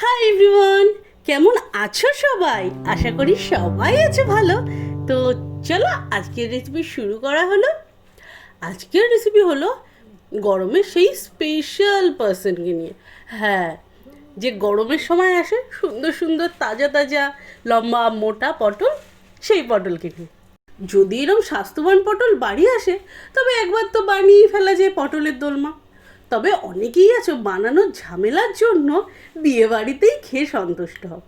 Hi everyone, কেমন আছো সবাই? আশা করি সবাই আছে ভালো। তো চলো আজকের রেসিপি শুরু করা হলো। আজকের রেসিপি হলো গরমের সেই স্পেশাল পার্সনকে নিয়ে। হ্যাঁ, যে গরমের সময় আসে সুন্দর সুন্দর তাজা তাজা লম্বা মোটা পটল, সেই পটলকে নিয়ে। যদি এরকম স্বাস্থ্যবান পটল বাড়ি আসে তবে একবার তো বানিয়ে ফেলা যায় পটলের দোলমা। তবে অনেকেই আছো বানানোর ঝামেলার জন্য বিয়ে বাড়িতেই খেয়ে সন্তুষ্ট হও।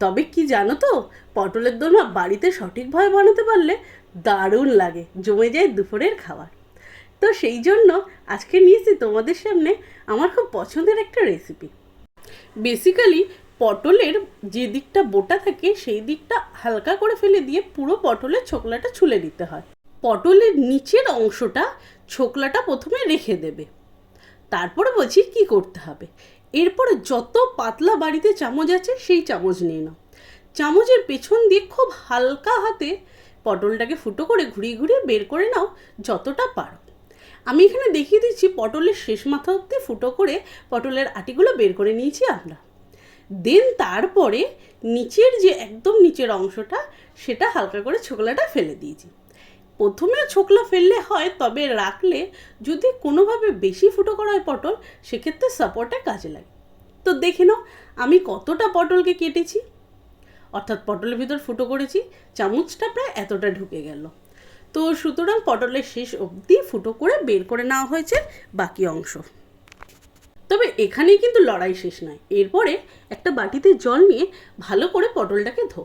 তবে কি জানো তো, পটলের দোলমা বাড়িতে সঠিকভাবে বানাতে পারলে দারুণ লাগে, জমে যায় দুপুরের খাবার। তো সেই জন্য আজকে নিয়েছি তোমাদের সামনে আমার খুব পছন্দের একটা রেসিপি। বেসিক্যালি পটলের যে দিকটা বোটা থাকে সেই দিকটা হালকা করে ফেলে দিয়ে পুরো পটলের ছোকলাটা ছুলে দিতে হয়। পটলের নিচের অংশটা ছোকলাটা প্রথমে রেখে দেবে। তারপরে বলছি কি করতে হবে। এরপরে যত পাতলা বাড়িতে চামচ আছে সেই চামচ নিয়ে নাও। চামচের পেছন দিয়ে খুব হালকা হাতে পটলটাকে ফুটো করে ঘুরিয়ে ঘুরিয়ে বের করে নাও যতটা পারো। আমি এখানে দেখিয়ে দিচ্ছি পটলের শেষ মাথা অব্দি ফুটো করে পটলের আটিগুলো বের করে নিয়েছি আমরা। দেন তারপরে নিচের যে একদম নিচের অংশটা সেটা হালকা করে ছোকলাটা ফেলে দিয়েছি। প্রথমে ছোকলা ফেললে হয়, তবে রাখলে যদি কোনোভাবে বেশি ফুটো করা হয় পটল, সেক্ষেত্রে সাপোর্টে কাজে লাগে। তো দেখে নাও আমি কতটা পটলকে কেটেছি, অর্থাৎ পটলের ভিতর ফুটো করেছি, চামচটা প্রায় এতটা ঢুকে গেল। তো সুতরাং পটলের শেষ অবধি ফুটো করে বের করে নেওয়া হয়েছে বাকি অংশ। তবে এখানেই কিন্তু লড়াই শেষ নয়। এরপরে একটা বাটিতে জল নিয়ে ভালো করে পটলটাকে ধো।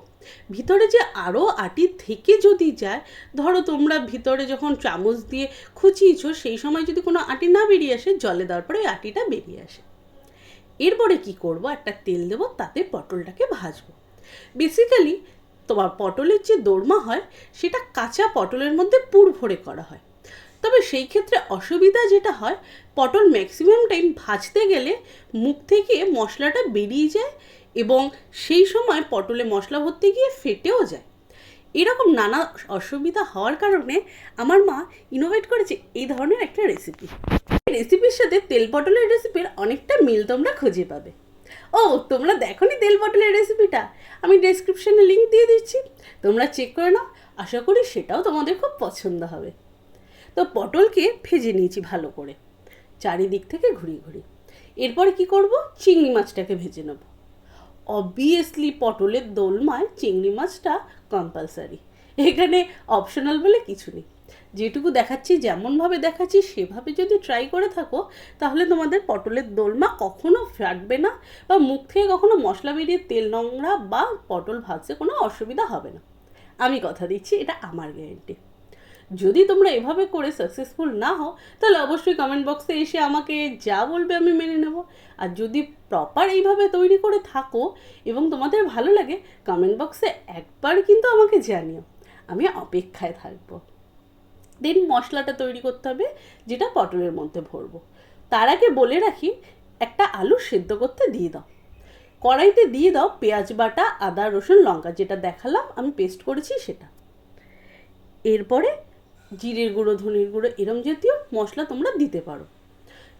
ভিতরে যে আরও আটি থেকে যদি যায়, ধরো তোমরা ভিতরে যখন চামচ দিয়ে খুঁচিয়েছো সেই সময় যদি কোনো আটি না বেরিয়ে আসে, জলে দেওয়ার পরে ওই আটিটা বেরিয়ে আসে। এরপরে কি করব, একটা তেল দেবো, তাতে পটলটাকে ভাজবো। বেসিক্যালি তোমার পটলের যে দোরমা হয় সেটা কাঁচা পটলের মধ্যে পুর ভরে করা হয়। তবে সেই ক্ষেত্রে অসুবিধা যেটা হয়, পটল ম্যাক্সিমাম টাইম ভাজতে গেলে মুখ থেকে মশলাটা বেরিয়ে যায় এবং সেই সময় পটলে মশলা ভরতে গিয়ে ফেটেও যায়। এরকম নানা অসুবিধা হওয়ার কারণে আমার মা ইনোভেট করেছে এই ধরনের একটা রেসিপি। রেসিপির সাথে তেল পটলের রেসিপির অনেকটা মিল তোমরা খুঁজে পাবে। ও, তোমরা দেখোনি তেল পটলের রেসিপিটা? আমি ডেসক্রিপশনে লিঙ্ক দিয়ে দিচ্ছি, তোমরা চেক করে নাও। আশা করি সেটাও তোমাদের খুব পছন্দ হবে। তো পটলকে ভেজে নিয়েছি ভালো করে চারিদিক থেকে ঘুরিয়ে ঘুরিয়ে। এরপরে কি করব, চিংড়ি মাছটাকে ভেজে নেব। অবভিয়াসলি পটলের দোলমায় চিংড়ি মাছটা কম্পালসারি, এখানে অপশনাল বলে কিছু নেই। যেটুকু দেখাচ্ছি যেমনভাবে দেখাচ্ছি সেভাবে যদি ট্রাই করে থাকো, তাহলে তোমাদের পটলের দোলমা কখনো ফাটবে না বা মুখ থেকে কখনো মশলা বেরিয়ে তেল নোংরা বা পটল ভাজতে কোনো অসুবিধা হবে না। আমি কথা দিচ্ছি, এটা আমার গ্যারেন্টি। যদি তোমরা এভাবে করে সাকসেসফুল না হও, তাহলে অবশ্যই কমেন্ট বক্সে এসে আমাকে যা বলবে আমি মেনে নেব। আর যদি প্রপার এইভাবে তৈরি করে থাকো এবং তোমাদের ভালো লাগে, কমেন্ট বক্সে একবার কিন্তু আমাকে জানিও, আমি অপেক্ষায় থাকবো। দেন মশলাটা তৈরি করতে হবে, যেটা পটলের মধ্যে ভরবো। তার আগে বলে রাখি, একটা আলু সেদ্ধ করতে দিয়ে দাও। কড়াইতে দিয়ে দাও পেঁয়াজ বাটা, আদা রসুন লঙ্কা, যেটা দেখালাম আমি পেস্ট করেছি সেটা। এরপরে জিরের গুঁড়ো, ধনের গুঁড়ো, এরম জাতীয় মশলা তোমরা দিতে পারো।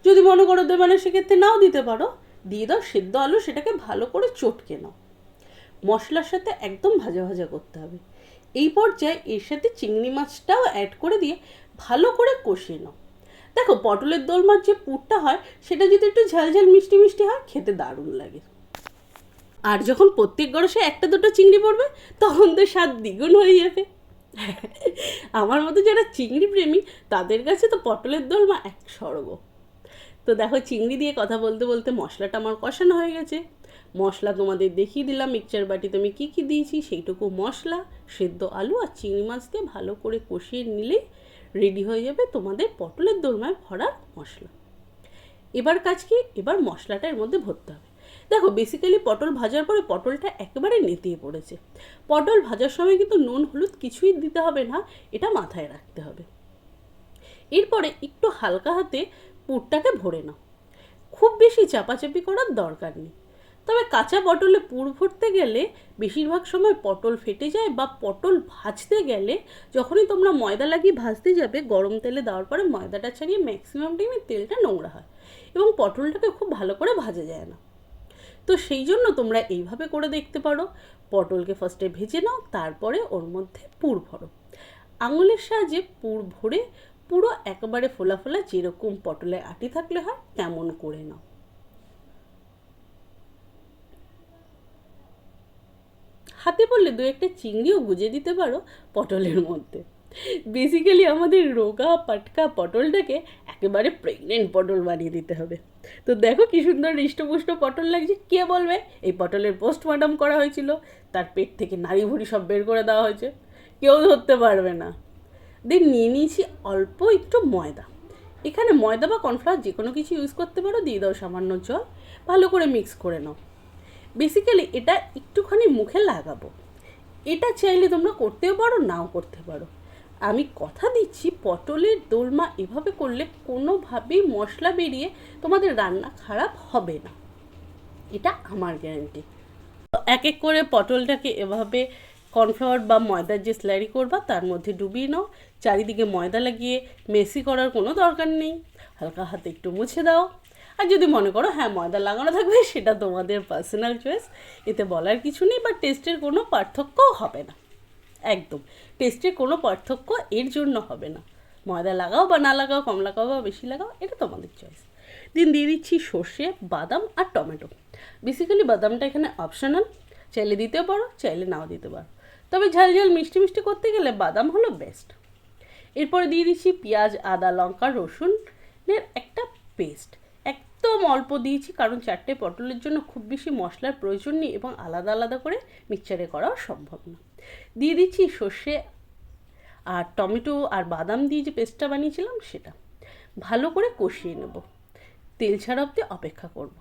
যদি মনে করো দেবে না, সেক্ষেত্রে নাও দিতে পারো। দিয়ে দাও সেদ্ধ আলু, সেটাকে ভালো করে চটকে নাও। মশলার সাথে একদম ভাজা ভাজা করতে হবে। এই পর্যায়ে এর সাথে চিংড়ি মাছটাও অ্যাড করে দিয়ে ভালো করে কষিয়ে নাও। দেখো পটলের দোলমার যে পুরটা হয় সেটা যদি একটু ঝাল ঝাল মিষ্টি মিষ্টি হয়, খেতে দারুণ লাগে। আর যখন প্রত্যেক গরসে একটা দুটো চিংড়ি পড়বে, তখন তো স্বাদ দ্বিগুণ হয়ে যাবে। আমার মতো যারা চিংড়ি প্রেমী, তাদের কাছে তো পটলের দোলমা এক স্বর্গ। তো দেখো চিংড়ি দিয়ে কথা বলতে বলতে মশলাটা আমার কষানো হয়ে গেছে। মশলা তোমাদের দেখিয়ে দিলাম মিক্সচার বাটিতে আমি কী কী দিয়েছি, সেইটুকু মশলা, সেদ্ধ আলু আর চিংড়ি মাছ দিয়ে ভালো করে কষিয়ে নিলেই রেডি হয়ে যাবে তোমাদের পটলের দোলমায় ভরার মশলা। এবার কাজ কি, এবার মশলাটা এর মধ্যে ভরতে হবে। দেখো বেসিক্যালি পটল ভাজার পরে পটলটা একেবারে নেতিয়ে পড়েছে। পটল ভাজার সময় কিন্তু নুন হলুদ কিছুই দিতে হবে না, এটা মাথায় রাখতে হবে। এরপরে একটু হালকা হাতে পুরটাকে ভরে নাও, খুব বেশি চাপাচাপি করার দরকার নেই। তবে কাঁচা পটলে পুর ভরতে গেলে বেশিরভাগ সময় পটল ফেটে যায়, বা পটল ভাজতে গেলে যখনই তোমরা ময়দা লাগিয়ে ভাজতে যাবে, গরম তেলে দেওয়ার পরে ময়দাটা ছাড়িয়ে ম্যাক্সিমাম টাইমে তেলটা নোংরা হয় এবং পটলটাকে খুব ভালো করে ভাজা যায় না। তো সেই জন্য তোমরা এইভাবে করে দেখতে পারো। পটলকে ফার্স্টে ভেজে নাও, তারপরে ওর মধ্যে পুর ভরো। আঙুলের সাহায্যে পুর ভরে পুরো একেবারে ফোলা ফোলা যেরকম পটলের আটি থাকলে হয় তেমন করে নাও। হাতে পড়লে দু একটা চিংড়িও গুজে দিতে পারো পটলের মধ্যে। বেসিক্যালি আমাদের রোগা পাটকা পটলটাকে একেবারে প্রেগনেন্ট পটল বানিয়ে দিতে হবে। তো দেখো কি সুন্দর হৃষ্টপুষ্ট পটল লাগছে। কে বলবে এই পটলের পোস্টমর্টম করা হয়েছিল, তার পেট থেকে নাড়ি ভুড়ি সব বের করে দেওয়া হয়েছে? কেউ ধরতে পারবে না। দেন নিয়ে নিয়েছি অল্প একটু ময়দা। এখানে ময়দা বা কর্নফ্লাওয়ার যে কোনো কিছু ইউজ করতে পারো। দিয়ে দাও সামান্য জল, ভালো করে মিক্স করে নাও। বেসিক্যালি এটা একটুখানি মুখে লাগাবো। এটা চাইলে তোমরা করতেও পারো, নাও করতে পারো। আমি কথা দিচ্ছি পটলের দোলমা এভাবে করলে কোনোভাবেই মশলা বেরিয়ে তোমাদের রান্না খারাপ হবে না, এটা আমার গ্যারান্টি। এক এক করে পটলটাকে এভাবে কর্নফ্লাওয়ার বা ময়দার যে স্লারি করবা তার মধ্যে ডুবিয়ে নাও। চারিদিকে ময়দা লাগিয়ে মেসি করার কোনো দরকার নেই, হালকা হাতে একটু মুছে দাও। আর যদি মনে করো হ্যাঁ ময়দা লাগানো থাকবে, সেটা তোমাদের পার্সোনাল চয়েস, এতে বলার কিছু নেই। বা টেস্টের কোনো পার্থক্যও হবে না, একদম টেস্টের কোনো পার্থক্য এর জন্য হবে না। ময়দা লাগাও বা না লাগাও, কম লাগাও বা বেশি লাগাও, এটা তোমাদের চয়েস। দিন দিয়ে দিচ্ছি সর্ষে, বাদাম আর টমেটো। বেসিক্যালি বাদামটা এখানে অপশনাল, চাইলে দিতেও পারো, চাইলে নাও দিতে পারো। তবে ঝাল ঝাল মিষ্টি মিষ্টি করতে গেলে বাদাম হলো বেস্ট। এরপরে দিয়ে দিচ্ছি পেঁয়াজ, আদা, লঙ্কা, রসুনের একটা পেস্ট। একদম অল্প দিয়েছি, কারণ 4টে পটলের জন্য খুব বেশি মশলার প্রয়োজন নেই এবং আলাদা আলাদা করে মিক্সচারে করাও সম্ভব না। দিয়ে দিচ্ছি সর্ষে আর টমেটো আর বাদাম দিয়ে যে পেস্টটা বানিয়েছিলাম সেটা। ভালো করে কষিয়ে নেব, তেল ছাড়া অবধি অপেক্ষা করব।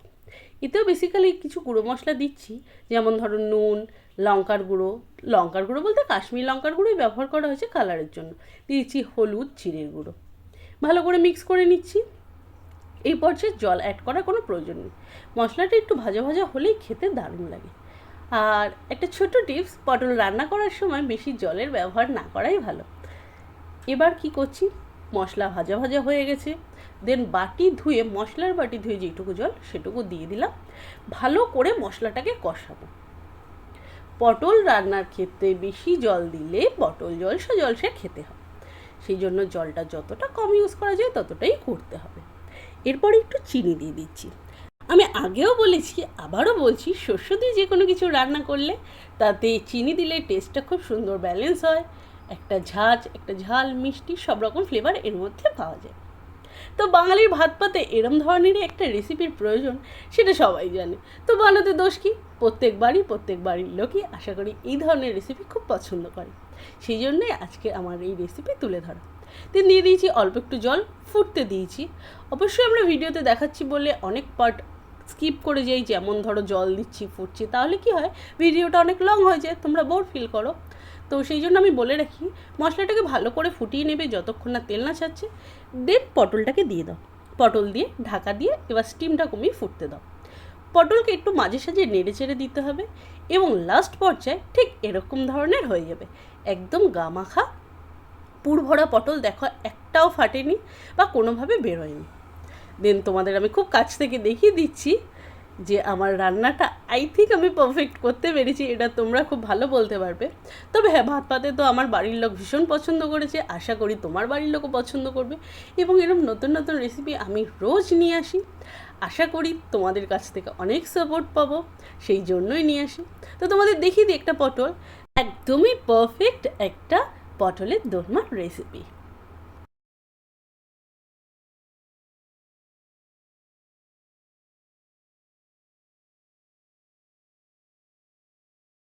এতেও বেসিক্যালি কিছু গুঁড়ো মশলা দিচ্ছি, যেমন ধরো নুন, লঙ্কার গুঁড়ো বলতে কাশ্মীরি লঙ্কার গুঁড়োই ব্যবহার করা হয়েছে কালারের জন্য। দিয়েছি হলুদ, জিরের গুঁড়ো। ভালো করে মিক্স করে নিচ্ছি। এই পর্যায়ে জল অ্যাড করার কোনো প্রয়োজন নেই। মশলাটা একটু ভাজা ভাজা হলেই খেতে দারুণ লাগে। আর একটা ছোট টিপস, পটল রান্না করার সময় বেশি জলের ব্যবহার না করাই ভালো। এবার কি করছি, মশলা ভাজা ভাজা হয়ে গেছে, দেন মশলার বাটি ধুয়ে যেটুকু জল সেটুকু দিয়ে দিলাম। ভালো করে মশলাটাকে কষাবো। পটল রান্নার ক্ষেত্রে বেশি জল দিলে পটল জলসা খেতে হয়, সেই জন্য জলটা যতটা কম ইউজ করা যায় ততটাই করতে হবে। এরপরে একটু চিনি দিয়ে দিচ্ছি। আমি আগেও বলেছি, আবারও বলছি, শস্য দিয়ে যে কোনো কিছু রান্না করলে তাতে চিনি দিলে টেস্টটা খুব সুন্দর ব্যালেন্স হয়। একটা ঝাল, মিষ্টি সব রকম ফ্লেভার এর মধ্যে পাওয়া যায়। তো বাঙালির ভাত পাতে এরম ধরনেরই একটা রেসিপির প্রয়োজন, সেটা সবাই জানে। তো বানাতে দোষ কি? প্রত্যেক বাড়ির লোকই আশা করি এই ধরনের রেসিপি খুব পছন্দ করে। সেই জন্যই আজকে আমার এই রেসিপি তুলে ধরা। দিয়ে দিয়েছি অল্প একটু জল, ফুটতে দিয়েছি। অবশ্যই আমরা ভিডিওতে দেখাচ্ছি বলে অনেক পার্ট স্কিপ করে যাই, যেমন ধরো জল দিচ্ছি, ফুটছি, তাহলে কি হয় ভিডিওটা অনেক লং হয়ে যায়, তোমরা বোর ফিল করো। তো সেই জন্য আমি বলে রাখি, মশলাটাকে ভালো করে ফুটিয়ে নেবে যতক্ষণ না তেল না ছাড়ছে। দেন পটলটাকে দিয়ে দাও, পটল দিয়ে ঢাকা দিয়ে এবার স্টিমটা কমিয়ে ফুটতে দাও। পটলকে একটু মাঝে সাঝে নেড়ে চেড়ে দিতে হবে এবং লাস্ট পর্যায়ে ঠিক এরকম ধরনের হয়ে যাবে, একদম গামাখা পুর ভরা পটল। দেখো একটাও ফাটেনি বা কোনোভাবে বেরোয়নি। দেন তোমাদের আমি খুব কাছ থেকে দেখিয়ে দিচ্ছি যে আমার রান্নাটা আই থিঙ্ক আমি পারফেক্ট করতে পেরেছি, এটা তোমরা খুব ভালো বলতে পারবে। তবে হ্যাঁ, ভাত পাতে তো আমার বাড়ির লোক ভীষণ পছন্দ করেছে, আশা করি তোমার বাড়ির লোকও পছন্দ করবে। এবং এরকম নতুন নতুন রেসিপি আমি রোজ নিয়ে আসি, আশা করি তোমাদের কাছ থেকে অনেক সাপোর্ট পাবো, সেই জন্যই নিয়ে আসি। তো তোমাদের দেখিয়ে দিই একটা পটল, একদমই পারফেক্ট একটা পটলের দোরমার রেসিপি।